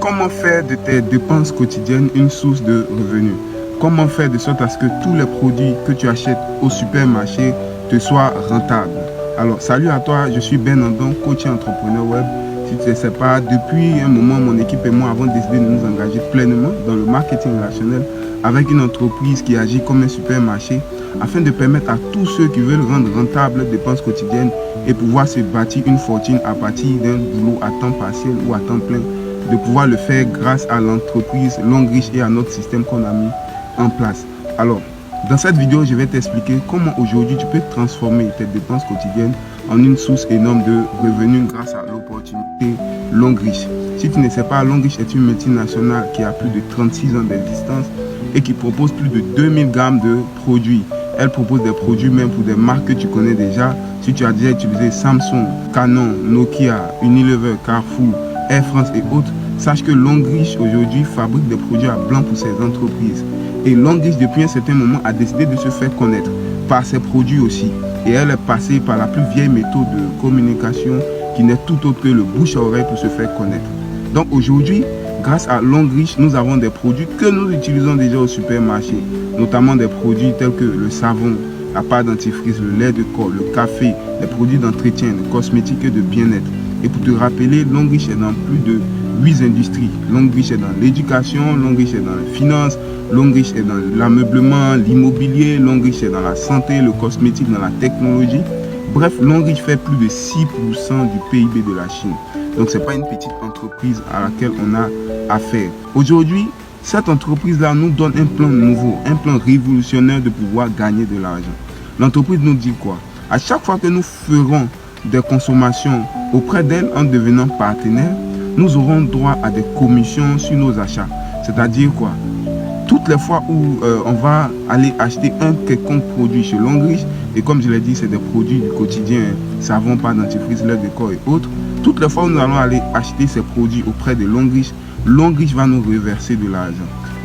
comment faire de tes dépenses quotidiennes une source de revenus? Comment faire de sorte à ce que tous les produits que tu achètes au supermarché te soient rentables? Alors, salut à toi, je suis Ben Andon, coach et entrepreneur web. Si tu ne sais pas, depuis un moment, mon équipe et moi avons décidé de nous engager pleinement dans le marketing relationnel avec une entreprise qui agit comme un supermarché afin de permettre à tous ceux qui veulent rendre rentables leurs dépenses quotidiennes et pouvoir se bâtir une fortune à partir d'un boulot à temps partiel ou à temps plein, de pouvoir le faire grâce à l'entreprise Longrich et à notre système qu'on a mis en place. Alors, dans cette vidéo, je vais t'expliquer comment aujourd'hui tu peux transformer tes dépenses quotidiennes en une source énorme de revenus grâce à l'opportunité Longrich. Si tu ne sais pas, Longrich est une multinationale qui a plus de 36 ans d'existence et qui propose plus de 2000 gammes de produits. Elle propose des produits même pour des marques que tu connais déjà. Si tu as déjà utilisé Samsung, Canon, Nokia, Unilever, Carrefour, Air France et autres, sache que Longrich aujourd'hui fabrique des produits à blanc pour ces entreprises. Et Longrich depuis un certain moment a décidé de se faire connaître par ses produits aussi. Et elle est passée par la plus vieille méthode de communication qui n'est tout autre que le bouche à oreille pour se faire connaître. Donc aujourd'hui, grâce à Longrich, nous avons des produits que nous utilisons déjà au supermarché, notamment des produits tels que le savon, la pâte dentifrice, le lait de corps, le café, les produits d'entretien, de cosmétiques et de bien-être. Et pour te rappeler, Longrich est dans plus de 8 industries. Longrich est dans l'éducation, Longrich est dans les finances, Longrich est dans l'ameublement, l'immobilier, Longrich est dans la santé, le cosmétique, dans la technologie. Bref, Longrich fait plus de 6% du PIB de la Chine. Donc, ce n'est pas une petite entreprise à laquelle on a affaire. Aujourd'hui, cette entreprise-là nous donne un plan nouveau, un plan révolutionnaire de pouvoir gagner de l'argent. L'entreprise nous dit quoi? À chaque fois que nous ferons des consommations auprès d'elle en devenant partenaire, nous aurons droit à des commissions sur nos achats. C'est-à-dire quoi? Toutes les fois où on va aller acheter un quelconque produit chez Longrich, et comme je l'ai dit, c'est des produits du quotidien, savon, pâte dentifrice, lait de corps et autres. Toutes les fois où nous allons aller acheter ces produits auprès de Longrich, Longrich va nous reverser de l'argent.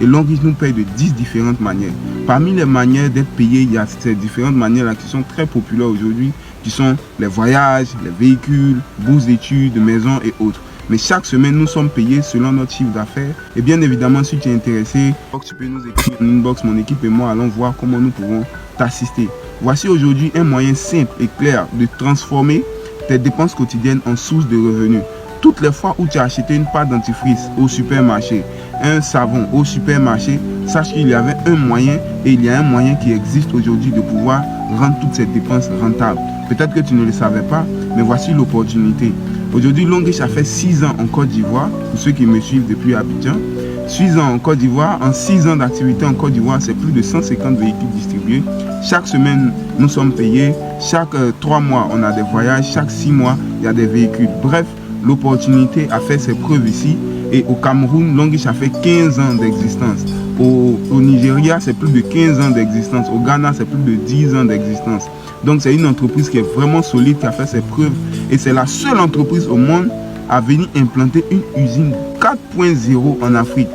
Et Longrich nous paye de 10 différentes manières. Parmi les manières d'être payé, il y a ces différentes manières-là qui sont très populaires aujourd'hui, qui sont les voyages, les véhicules, bourses d'études, maisons et autres. Mais chaque semaine, nous sommes payés selon notre chiffre d'affaires. Et bien évidemment, si tu es intéressé, tu peux nous écrire en inbox, mon équipe et moi allons voir comment nous pouvons t'assister. Voici aujourd'hui un moyen simple et clair de transformer tes dépenses quotidiennes en source de revenus. Toutes les fois où tu as acheté une pâte dentifrice au supermarché, un savon au supermarché, sache qu'il y avait un moyen et il y a un moyen qui existe aujourd'hui de pouvoir rendre toutes ces dépenses rentables. Peut-être que tu ne le savais pas, mais voici l'opportunité. Aujourd'hui, Longrich a fait 6 ans en Côte d'Ivoire, pour ceux qui me suivent depuis Abidjan. 6 ans en Côte d'Ivoire, en 6 ans d'activité en Côte d'Ivoire, c'est plus de 150 véhicules distribués. Chaque semaine, nous sommes payés. Chaque 3 mois, on a des voyages. Chaque 6 mois, il y a des véhicules. Bref, l'opportunité a fait ses preuves ici. Et au Cameroun, Longrich a fait 15 ans d'existence. Au Nigeria, c'est plus de 15 ans d'existence. Au Ghana, c'est plus de 10 ans d'existence. Donc, c'est une entreprise qui est vraiment solide, qui a fait ses preuves. Et c'est la seule entreprise au monde à venir implanter une usine 4.0 en Afrique.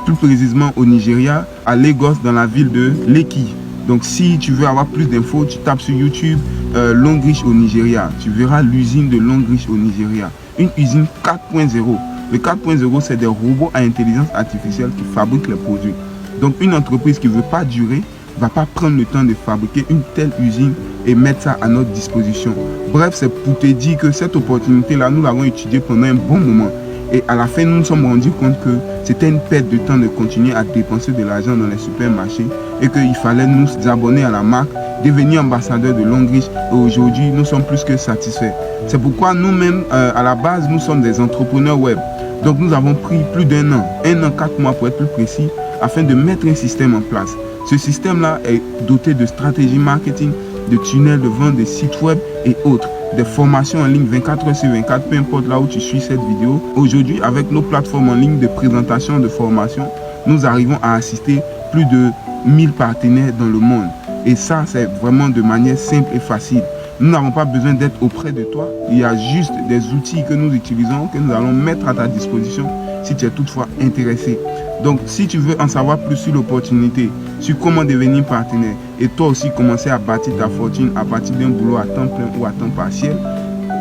Plus précisément au Nigeria, à Lagos, dans la ville de Lekki. Donc, si tu veux avoir plus d'infos, tu tapes sur YouTube Longrich au Nigeria. Tu verras l'usine de Longrich au Nigeria. Une usine 4.0. Le 4.0, c'est des robots à intelligence artificielle qui fabriquent les produits. Donc, une entreprise qui ne veut pas durer ne va pas prendre le temps de fabriquer une telle usine et mettre ça à notre disposition. Bref, c'est pour te dire que cette opportunité-là, nous l'avons étudiée pendant un bon moment. Et à la fin, nous nous sommes rendus compte que c'était une perte de temps de continuer à dépenser de l'argent dans les supermarchés et qu'il fallait nous abonner à la marque, devenir ambassadeur de Longrich. Et aujourd'hui, nous sommes plus que satisfaits. C'est pourquoi nous-mêmes, à la base, nous sommes des entrepreneurs web. Donc, nous avons pris plus d'1 an, 1 an, 4 mois pour être plus précis, afin de mettre un système en place. Ce système-là est doté de stratégies marketing, de tunnels de vente, de sites web et autres. Des formations en ligne 24 heures sur 24, peu importe là où tu suis cette vidéo. Aujourd'hui, avec nos plateformes en ligne de présentation de formation, nous arrivons à assister plus de 1000 partenaires dans le monde. Et ça, c'est vraiment de manière simple et facile. Nous n'avons pas besoin d'être auprès de toi. Il y a juste des outils que nous utilisons, que nous allons mettre à ta disposition si tu es toutefois intéressé. Donc, si tu veux en savoir plus sur l'opportunité, sur comment devenir partenaire et toi aussi commencer à bâtir ta fortune à partir d'un boulot à temps plein ou à temps partiel,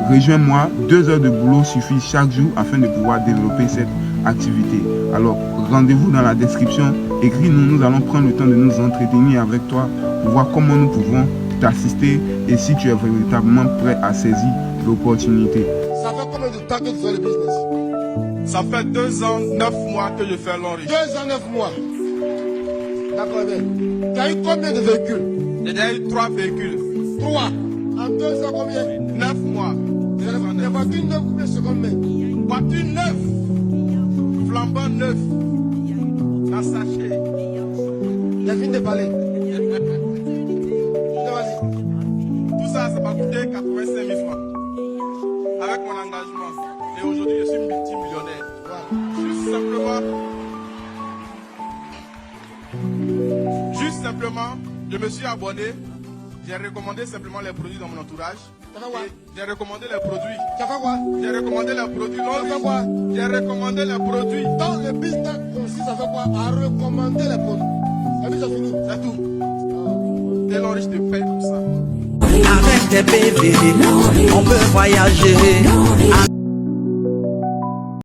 rejoins-moi. 2 heures de boulot suffisent chaque jour afin de pouvoir développer cette activité. Alors, rendez-vous dans la description, écris-nous, nous allons prendre le temps de nous entretenir avec toi pour voir comment nous pouvons t'assister et si tu es véritablement prêt à saisir l'opportunité. Ça fait combien de temps que tu fais le business? Ça fait 2 ans, 9 mois que je fais l'enrichissement. 2 ans, 9 mois. D'accord, bien. Tu as eu combien de véhicules? J'ai déjà eu 3 véhicules. 3. En 2 ans, combien? 9 mois. Les voitures neuves, combien c'est combien? Voiture neuve. Flambant neuf. Dans sachet. Il a fini de parler. Tout ça, ça m'a coûté 85 000 francs. Avec mon engagement. Et aujourd'hui, je suis multimillionnaire. Juste simplement, je me suis abonné. J'ai recommandé simplement les produits dans mon entourage. J'ai recommandé les produits. Tu as fait quoi? J'ai recommandé les produits. Tu as fait quoi? J'ai recommandé les produits. Dans le business aussi, ça fait quoi? À recommander les produits. Et puis c'est fini. C'est tout. Et l'enrichissement te paye pour ça. Avec des PV, on peut voyager.